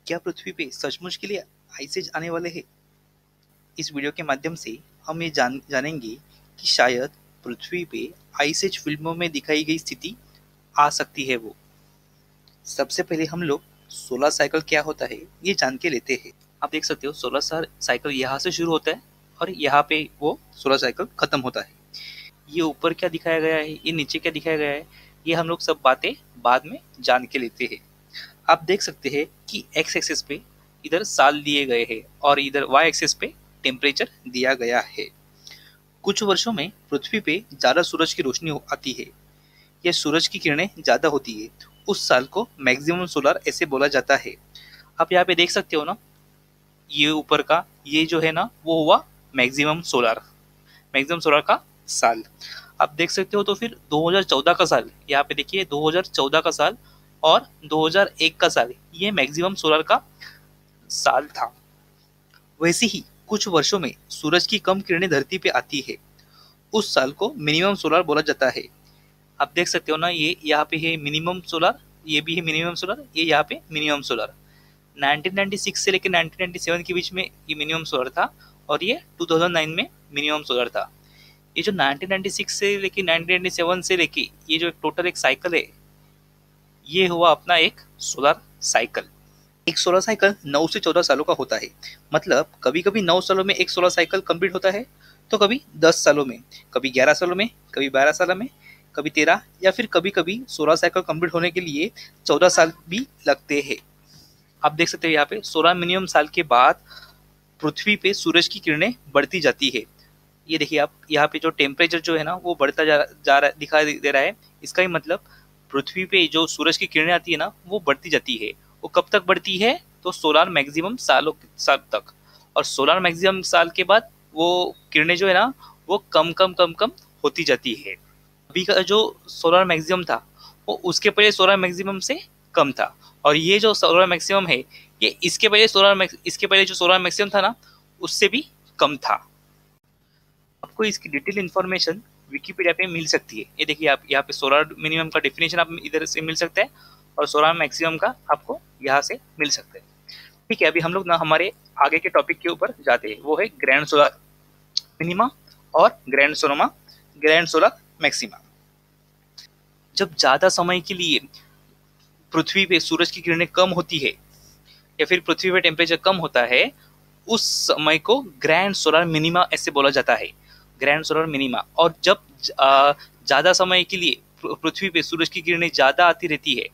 क्या पृथ्वी पे सचमुच के लिए आइस एज आने वाले हैं? इस वीडियो के माध्यम से हम ये जानेंगे कि शायद पृथ्वी पे आइस एज फिल्मों में दिखाई गई स्थिति आ सकती है वो। सबसे पहले हम लोग सोलर साइकिल क्या होता है ये जान के लेते हैं। आप देख सकते हो सोलर साइकिल यहाँ से शुरू होता है और यहाँ पे वो सोलर साइकिल खत्म होता है। ये ऊपर क्या दिखाया गया है, ये नीचे क्या दिखाया गया है, ये हम लोग सब बातें बाद में जान के लेते हैं। आप देख सकते हैं कि एक्स एक्सिस पे इधर साल दिए गए हैं और इधर वाई एक्सिस पे टेम्परेचर दिया गया है। कुछ वर्षों में पृथ्वी पे ज्यादा सूरज की रोशनी आती है या सूरज की किरणें ज्यादा होती है, उस साल को मैक्सिमम सोलर ऐसे बोला जाता है। आप यहाँ पे देख सकते हो ना, ये ऊपर का ये जो है ना वो हुआ मैक्सिमम सोलर, मैक्सिमम सोलर का साल। आप देख सकते हो। तो फिर 2014 का साल, यहाँ पे देखिए 2014 का साल और 2001 का साल, ये मैक्सिमम सोलर का साल था। वैसे ही कुछ वर्षों में सूरज की कम किरणें धरती पे आती है, उस साल को मिनिमम सोलर बोला जाता है। आप देख सकते हो ना, ये यहाँ पे है मिनिमम सोलर, ये भी है मिनिमम सोलर, ये यहाँ पे मिनिमम सोलर। 1996 से लेकर 1997 के बीच में ये मिनिमम सोलर था और ये 2009 में मिनिमम सोलर था। ये जो 1996 से लेके 1997 से लेके ये जो टोटल एक साइकिल है, ये हुआ अपना एक सोलर साइकिल। एक सोलर साइकिल 9 से 14 सालों का होता है। मतलब कभी कभी 9 सालों में एक सोलर साइकिल कंप्लीट होता है, तो कभी 10 सालों में, कभी 11 सालों में, कभी 12 सालों में, कभी 13, या फिर कभी कभी सोलर साइकिल कंप्लीट होने के लिए 14 साल भी लगते हैं। आप देख सकते हो यहाँ पे 16 मिनिमम साल के बाद पृथ्वी पे सूरज की किरणें बढ़ती जाती है। ये देखिए आप यहाँ पे जो टेम्परेचर जो है ना वो बढ़ता जा रहा दिखाई दे रहा है। इसका ही मतलब पृथ्वी पे जो सूरज की किरणें आती है ना वो बढ़ती जाती है। वो कब तक बढ़ती है? तो सोलर मैक्सिमम साल तक। और सोलर मैक्सिमम साल के बाद वो किरणें जो है ना वो कम कम कम कम होती जाती है। अभी का जो सोलर मैक्सिमम था वो उसके पहले सोलर मैक्सिमम से कम था, और ये जो सोलर मैक्सिमम है ये इसके पहले जो सोलर मैक्सिमम था ना उससे भी कम था। आपको इसकी डिटेल इन्फॉर्मेशन विकिपीडिया पे मिल सकती है। ये देखिए आप यहाँ पे सोलर मिनिमम का डेफिनेशन आप इधर से मिल सकता है और सोलर मैक्सिमम का आपको यहाँ से मिल सकता है। ठीक है, अभी हम लोग ना हमारे आगे के टॉपिक के ऊपर जाते हैं, वो है ग्रैंड सोलर मिनिमा और ग्रैंड सोलर मैक्सिमा। जब ज्यादा समय के लिए पृथ्वी पे सूरज की किरणें कम होती है या फिर पृथ्वी पे टेम्परेचर कम होता है, उस समय को ग्रैंड सोलर मिनिमा ऐसे बोला जाता है, ग्रैंड सोलर मिनिमा। और जब ज्यादा समय के लिए पृथ्वी पे सूरज की किरणें ज्यादा आती रहती है,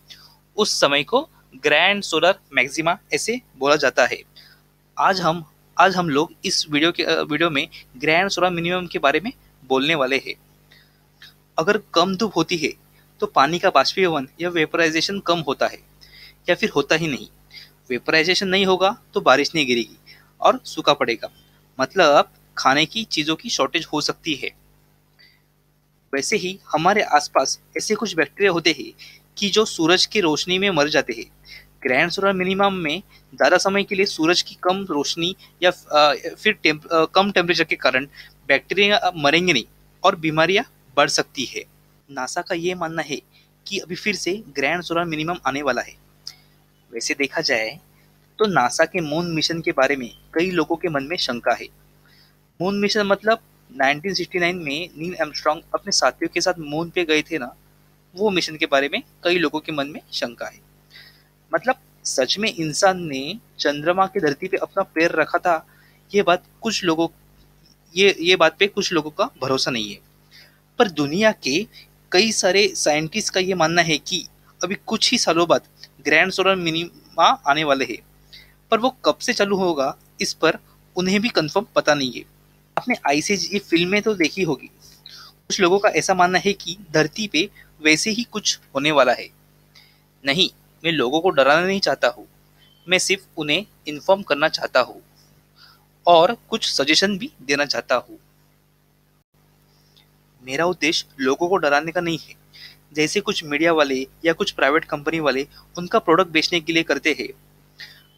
उस समय को ग्रैंड सोलर मैक्सिमा ऐसे बोला जाता है। आज हम आज हम लोग इस वीडियो में ग्रैंड सोलर मिनिमम के बारे में बोलने वाले हैं। अगर कम धूप होती है तो पानी का बाष्पीभवन या वेपराइजेशन कम होता है या फिर होता ही नहीं। वेपराइजेशन नहीं होगा तो बारिश नहीं गिरेगी और सूखा पड़ेगा, मतलब खाने की चीजों की शॉर्टेज हो सकती है। वैसे ही हमारे आसपास ऐसे कुछ बैक्टीरिया होते हैं कि जो सूरज की रोशनी में मर जाते हैं। ग्रैंड सोलर मिनिमम में ज्यादा समय के लिए सूरज की कम रोशनी या फिर कम टेम्परेचर के कारण बैक्टीरिया मरेंगे नहीं और बीमारियां बढ़ सकती है। नासा का ये मानना है कि अभी फिर से ग्रैंड सोलर मिनिमम आने वाला है। वैसे देखा जाए तो नासा के मून मिशन के बारे में कई लोगों के मन में शंका है। मून मिशन मतलब 1969 में नील आर्मस्ट्रांग अपने साथियों के साथ मून पे गए थे ना, वो मिशन के बारे में कई लोगों के मन में शंका है। मतलब सच में इंसान ने चंद्रमा की धरती पे अपना पैर रखा था? ये बात पे कुछ लोगों का भरोसा नहीं है। पर दुनिया के कई सारे साइंटिस्ट का ये मानना है कि अभी कुछ ही सालों बाद ग्रैंड सोलर मिनिमा आने वाले हैं, पर वो कब से चालू होगा इस पर उन्हें भी कंफर्म पता नहीं है। आपने आइस एज ये फिल्में तो देखी होगी। कुछ लोगों का ऐसा मानना है कि धरती पे वैसे ही कुछ होने वाला है। नहीं, मैं लोगों को डराना नहीं चाहता हूँ, मैं सिर्फ उन्हें इन्फॉर्म करना चाहता हूँ और कुछ सजेशन भी देना चाहता हूँ। मेरा उद्देश्य लोगों को डराने का नहीं है, जैसे कुछ मीडिया वाले या कुछ प्राइवेट कंपनी वाले उनका प्रोडक्ट बेचने के लिए करते हैं।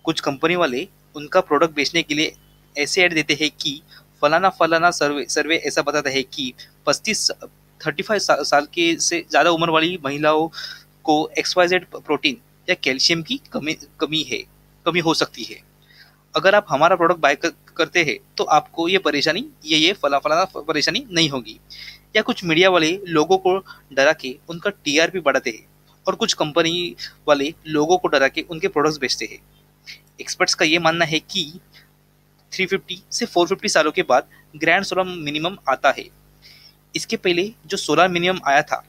कुछ कंपनी वाले उनका प्रोडक्ट बेचने के लिए ऐसे ऐड देते हैं कि फलाना फलाना सर्वे ऐसा बताता है कि 35 साल के से ज़्यादा उम्र वाली महिलाओं को XYZ प्रोटीन या कैल्शियम की कमी है। कमी हो सकती है। अगर आप हमारा प्रोडक्ट बाय करते हैं तो आपको ये परेशानी ये फलाना परेशानी नहीं होगी। या कुछ मीडिया वाले लोगों को डरा के उनका टीआरपी बढ़ाते हैं और कुछ कंपनी वाले लोगों को डरा के उनके प्रोडक्ट्स बेचते हैं। एक्सपर्ट्स का ये मानना है कि 350 से 450 सालों के बाद ग्रैंड सोलर मिनिमम आता है। इसके पहले जो सोलर मिनिमम आया था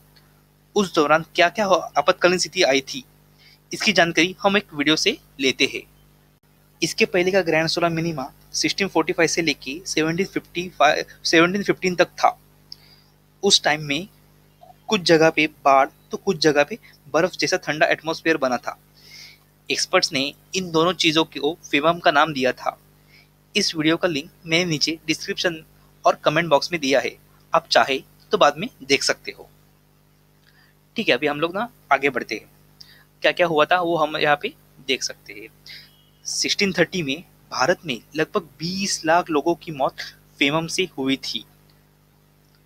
उस दौरान क्या क्या आपातकालीन स्थिति आई थी, इसकी जानकारी हम एक वीडियो से लेते हैं। इसके पहले का ग्रैंड सोलर मिनिमा 1645 से लेके 1715 तक था। उस टाइम में कुछ जगह पे बाढ़ तो कुछ जगह पे बर्फ जैसा ठंडा एटमॉस्फेयर बना था। एक्सपर्ट्स ने इन दोनों चीज़ों को फेमम का नाम दिया था। इस वीडियो का लिंक मैंने नीचे डिस्क्रिप्शन और कमेंट बॉक्स में दिया है, आप चाहे तो बाद में देख सकते हो। ठीक है, अभी हम लोग ना आगे बढ़ते हैं। क्या क्या हुआ था वो हम यहाँ पे देख सकते हैं। 1630 में भारत में लगभग 20 लाख लोगों की मौत फेमम से हुई थी।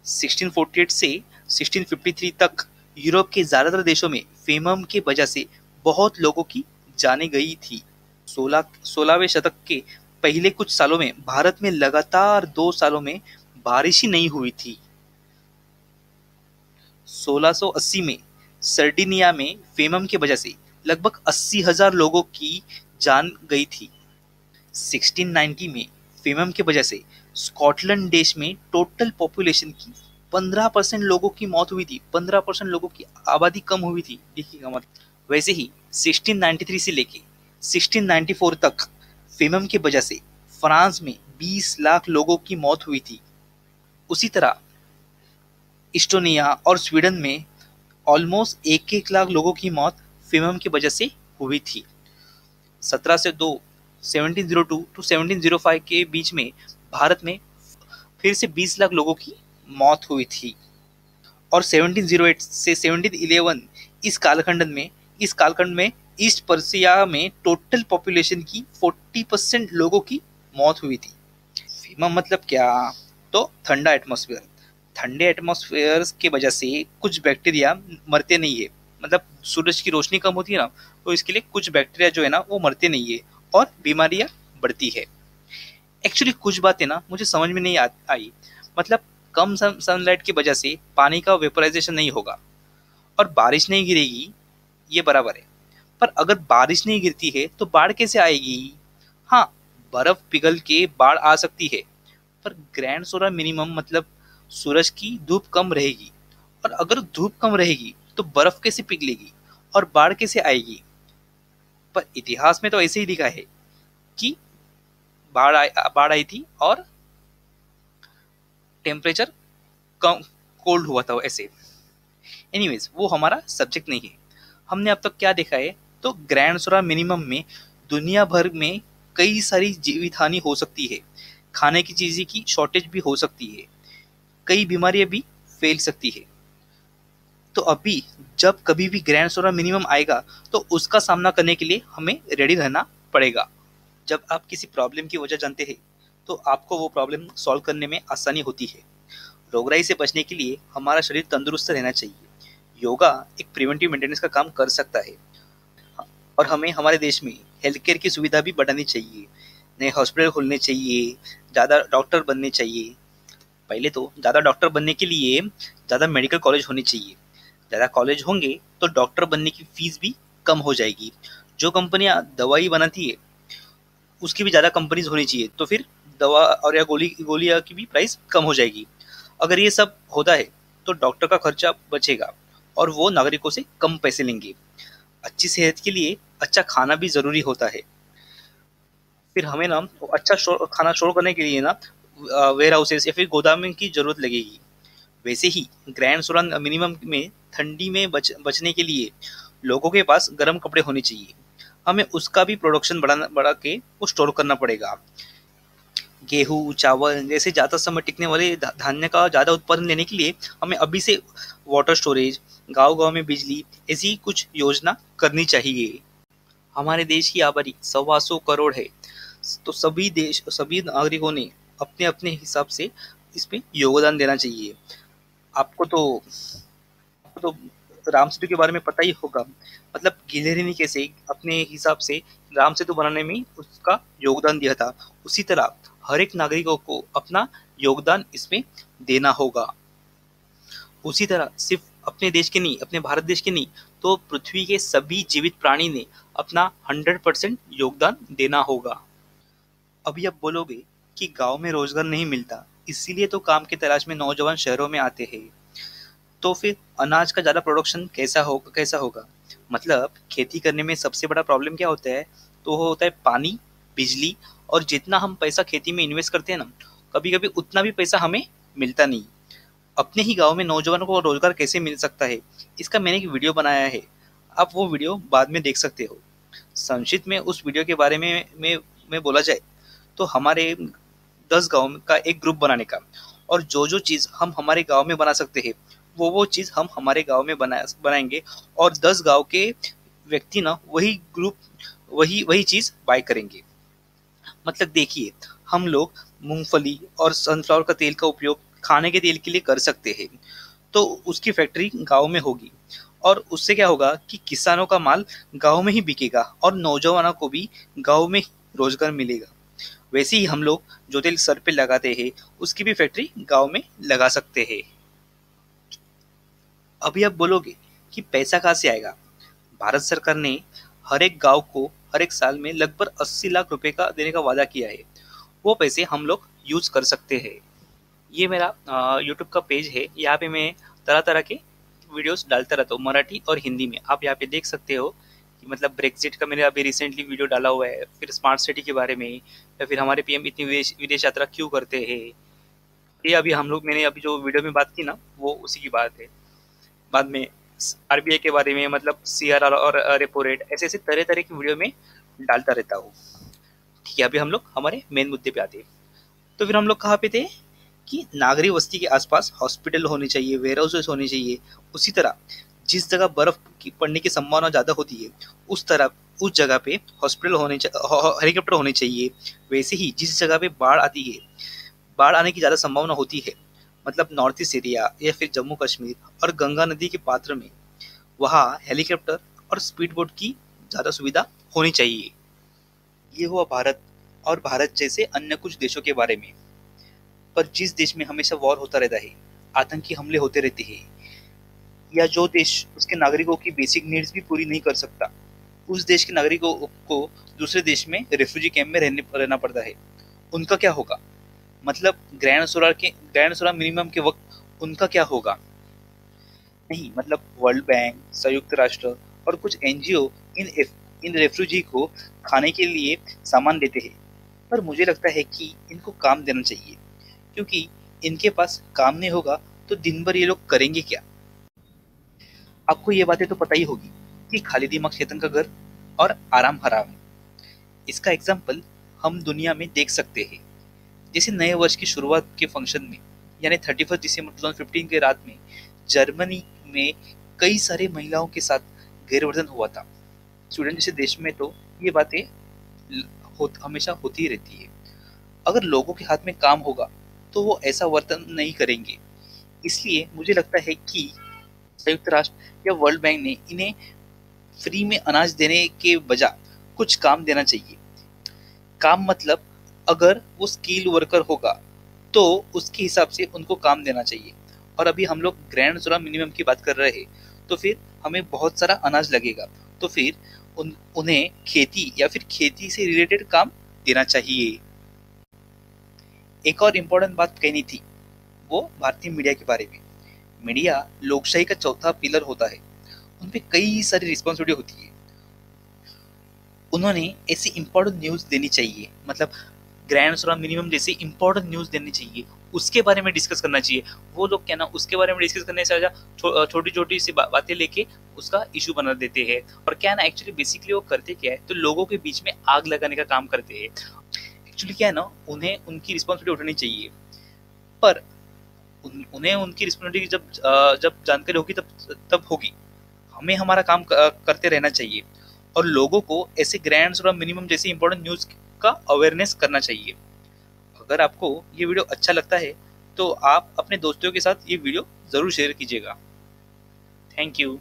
1648 से 1653 तक यूरोप के ज्यादातर देशों में फेमम के वजह से बहुत लोगों की जानें गई थी। 16वें शतक के पहले कुछ सालों में भारत में लगातार 2 सालों में बारिश ही नहीं हुई थी। 1680 में सर्डिनिया में फेमम की वजह से लगभग 80,000 लोगों की जान गई थी। 1690 में फेमम की वजह से स्कॉटलैंड देश में टोटल पॉपुलेशन की 15% लोगों की मौत हुई थी। 15% लोगों की आबादी कम हुई थी, देखिएगा मतलब। वैसे ही 1693 से लेके 1694 तक फेमम की वजह से फ्रांस में 20 लाख लोगों की मौत हुई थी। उसी तरह इस्टोनिया और स्वीडन में ऑलमोस्ट 1-1 लाख लोगों की मौत फेमम की वजह से हुई थी। 1702 टू 1705 के बीच में भारत में फिर से 20 लाख लोगों की मौत हुई थी। और 1708 से 1711 इस कालखंड में ईस्ट पर्सिया में टोटल पॉपुलेशन की 40% लोगों की मौत हुई थी। फेमम मतलब क्या? तो ठंडा एटमॉस्फेयर। ठंडे एटमॉस्फेयर की वजह से कुछ बैक्टीरिया मरते नहीं है। मतलब सूरज की रोशनी कम होती है ना, तो इसके लिए कुछ बैक्टीरिया जो है ना वो मरते नहीं है और बीमारियां बढ़ती है। एक्चुअली कुछ बातें ना मुझे समझ में नहीं आई। मतलब कम सनलाइट की वजह से पानी का वेपोराइजेशन नहीं होगा और बारिश नहीं गिरेगी, ये बराबर है। पर अगर बारिश नहीं गिरती है तो बाढ़ कैसे आएगी? हाँ, बर्फ पिघल के बाढ़ आ सकती है, पर ग्रैंड सोलर मिनिमम मतलब सूरज की धूप कम रहेगी। और अगर धूप कम रहेगी तो बर्फ कैसे पिघलेगी और बाढ़ कैसे आएगी? पर इतिहास में तो ऐसे ही लिखा है कि बाढ़ आई थी और टेम्परेचर कम कोल्ड हुआ था ऐसे। एनीवेज, वो हमारा सब्जेक्ट नहीं है। हमने अब तक क्या देखा है, तो ग्रैंड सोलर मिनिमम में दुनिया भर में कई सारी जीवित हानि हो सकती है। खाने की चीज़ें की शॉर्टेज भी हो सकती है, कई बीमारियां भी फैल सकती है। तो अभी जब कभी भी ग्रैंड सोलर मिनिमम आएगा तो उसका सामना करने के लिए हमें रेडी रहना पड़ेगा। जब आप किसी प्रॉब्लम की वजह जानते हैं तो आपको वो प्रॉब्लम सॉल्व करने में आसानी होती है। रोगराई से बचने के लिए हमारा शरीर तंदुरुस्त रहना चाहिए। योगा एक प्रिवेंटिव मेंटेनेंस का काम कर सकता है और हमें हमारे देश में हेल्थ केयर की सुविधा भी बढ़ानी चाहिए। नए हॉस्पिटल खोलने चाहिए, ज़्यादा डॉक्टर बनने चाहिए। पहले तो ज़्यादा डॉक्टर बनने के लिए ज़्यादा मेडिकल कॉलेज होने चाहिए। ज़्यादा कॉलेज होंगे तो डॉक्टर बनने की फीस भी कम हो जाएगी। जो कंपनियां दवाई बनाती है उसकी भी ज़्यादा कंपनीज होनी चाहिए, तो फिर दवा और या गोलियां की भी प्राइस कम हो जाएगी। अगर ये सब होता है तो डॉक्टर का खर्चा बचेगा और वो नागरिकों से कम पैसे लेंगे। अच्छी सेहत के लिए अच्छा खाना भी ज़रूरी होता है। फिर हमें ना अच्छा खाना स्टोर करने के लिए ना वेयर हाउसेस या फिर गोदाम की ज़रूरत लगेगी। वैसे ही ग्रैंड सोलर मिनिमम में ठंडी में बचने के लिए लोगों के पास गर्म कपड़े होने चाहिए। हमें उसका भी प्रोडक्शन बढ़ा के वो स्टोर करना पड़ेगा। गेहूँ, चावल जैसे ज़्यादा समय टिकने वाले धान्य का ज़्यादा उत्पादन लेने के लिए हमें अभी से वाटर स्टोरेज, गांव-गांव में बिजली, ऐसी कुछ योजना करनी चाहिए। हमारे देश की आबादी 125 करोड़ है, तो सभी नागरिकों ने अपने अपने हिसाब से इसमें योगदान देना चाहिए। आपको तो राम सेतु के बारे में पता ही होगा। मतलब गिलहरी ने कैसे अपने हिसाब से राम सेतु बनाने में उसका योगदान दिया था, उसी तरह हर एक नागरिकों को अपना योगदान इसमें देना होगा। उसी तरह सिर्फ अपने देश के नहीं, अपने भारत देश के नहीं, तो पृथ्वी के सभी जीवित प्राणी ने अपना 100% योगदान देना होगा। अभी आप बोलोगे कि गांव में रोजगार नहीं मिलता, इसीलिए तो काम की तलाश में नौजवान शहरों में आते हैं। तो फिर अनाज का ज़्यादा प्रोडक्शन कैसा होगा? मतलब खेती करने में सबसे बड़ा प्रॉब्लम क्या होता है? तो वो होता है पानी, बिजली, और जितना हम पैसा खेती में इन्वेस्ट करते हैं ना, कभी-कभी उतना भी पैसा हमें मिलता नहीं। अपने ही गाँव में नौजवानों को रोजगार कैसे मिल सकता है? इसका मैंने एक वीडियो बनाया है। आप वो वीडियो बाद में देख सकते हो। संक्षिप्त में उस वीडियो के बारे में बोला जाए तो हमारे 10 गाँव का एक ग्रुप बनाने का, और जो चीज़ हम हमारे गाँव में बना सकते हैं, वो चीज़ हम हमारे गाँव में बनाएँगे, और 10 गाँव के व्यक्ति ना वही चीज़ बाय करेंगे। मतलब देखिए, हम लोग मूँगफली और सनफ्लावर का तेल का उपयोग खाने के तेल के लिए कर सकते हैं, तो उसकी फैक्ट्री गाँव में होगी, और उससे क्या होगा कि किसानों का माल गाँव में ही बिकेगा और नौजवानों को भी गाँव में रोजगार मिलेगा। वैसे ही हम लोग जो तेल सर पे लगाते हैं, उसकी भी फैक्ट्री गाँव में लगा सकते हैं। अभी आप बोलोगे कि पैसा कहाँ से आएगा? भारत सरकार ने हर एक गाँव को हर एक साल में लगभग 80 लाख रुपए का देने का वादा किया है। वो पैसे हम लोग यूज कर सकते हैं। ये मेरा यूट्यूब का पेज है, यहाँ पे मैं तरह तरह के वीडियोस डालता रहता हूँ, मराठी और हिंदी में। आप यहाँ पे देख सकते हो कि मतलब ब्रेक्जिट का मैंने अभी रिसेंटली वीडियो डाला हुआ है, फिर स्मार्ट सिटी के बारे में, या फिर हमारे पीएम इतनी विदेश यात्रा क्यों करते हैं। ये अभी मैंने अभी जो वीडियो में बात की ना, वो उसी की बात है। बाद में आरबीआई के बारे में, मतलब सीआरआर और रेपो रेट, ऐसे ऐसे तरह तरह की वीडियो में डालता रहता हूँ। ठीक है, अभी हम लोग हमारे मेन मुद्दे पे आते हैं। तो फिर हम लोग कहाँ पे थे कि नागरिक बस्ती के आसपास हॉस्पिटल होने चाहिए, वेयर हाउसेस होने चाहिए। उसी तरह जिस जगह बर्फ की पड़ने की संभावना ज़्यादा होती है, उस जगह पे हॉस्पिटल हेलीकॉप्टर होने चाहिए। वैसे ही जिस जगह पे बाढ़ आती है, बाढ़ आने की ज़्यादा संभावना होती है, मतलब नॉर्थ ईस्ट एरिया या फिर जम्मू कश्मीर और गंगा नदी के पात्र में, वहाँ हेलीकॉप्टर और स्पीड बोट की ज़्यादा सुविधा होनी चाहिए। ये हुआ भारत और भारत जैसे अन्य कुछ देशों के बारे में। पर जिस देश में हमेशा वॉर होता रहता है, आतंकी हमले होते रहते हैं, या जो देश उसके नागरिकों की बेसिक नीड्स भी पूरी नहीं कर सकता, उस देश के नागरिकों को दूसरे देश में रेफ्यूजी कैंप में रहना पड़ता है, उनका क्या होगा? मतलब ग्रैंड सोलर मिनिमम के वक्त उनका क्या होगा? नहीं, मतलब वर्ल्ड बैंक, संयुक्त राष्ट्र और कुछ एनजीओ इन रेफ्यूजी को खाने के लिए सामान देते हैं, पर मुझे लगता है कि इनको काम देना चाहिए, क्योंकि इनके पास काम नहीं होगा तो दिन भर ये लोग करेंगे क्या? आपको ये बातें तो पता ही होगी कि खाली दिमाग शैतान का घर और आराम हराम है। इसका एग्जाम्पल हम दुनिया में देख सकते हैं। जैसे नए वर्ष की शुरुआत के फंक्शन में, यानी 31 दिसंबर 2015 के रात में जर्मनी में कई सारे महिलाओं के साथ गैरवर्तन हुआ था। स्वीडन जैसे देश में तो ये बातें हमेशा होती ही रहती है। अगर लोगों के हाथ में काम होगा तो वो ऐसा वर्तन नहीं करेंगे। इसलिए मुझे लगता है कि संयुक्त राष्ट्र या वर्ल्ड बैंक ने इन्हें फ्री में अनाज देने के बजाय कुछ काम देना चाहिए। काम मतलब अगर वो स्किल वर्कर होगा तो उसके हिसाब से उनको काम देना चाहिए। और अभी हम लोग ग्रैंड सोलर मिनिमम की बात कर रहे हैं, तो फिर हमें बहुत सारा अनाज लगेगा, तो फिर उन्हें खेती या फिर खेती से रिलेटेड काम देना चाहिए। एक और इम्पोर्टेंट बात कहनी थी, वो भारतीय मीडिया के बारे में। मीडिया लोकशाही का चौथा पिलर होता है, उन पे कई सारी रिस्पॉन्सिबिलिटी होती है। उन्होंने ऐसी इम्पोर्टेंट न्यूज़ देनी चाहिए, मतलब ग्रैंड सोलर मिनिमम जैसी इम्पोर्टेंट न्यूज़ देनी चाहिए, उसके बारे में डिस्कस करना चाहिए। वो लोग क्या ना, उसके बारे में डिस्कस करने से अच्छा छोटी छोटी सी बातें लेके उसका इशू बना देते हैं। और क्या ना, एक्चुअली बेसिकली वो करते क्या है, तो लोगों के बीच में आग लगाने का काम करते हैं। एक्चुअली क्या है ना, उन्हें उनकी रिस्पॉन्सिबिलिटी उठानी चाहिए, पर उन्हें उनकी रिस्पॉन्सिबिलिटी जब जानकारी होगी तब होगी। हमें हमारा काम करते रहना चाहिए, और लोगों को ऐसे ग्रैंड्स और मिनिमम जैसी इंपॉर्टेंट न्यूज़ का अवेयरनेस करना चाहिए। अगर आपको ये वीडियो अच्छा लगता है तो आप अपने दोस्तों के साथ ये वीडियो ज़रूर शेयर कीजिएगा। Thank you.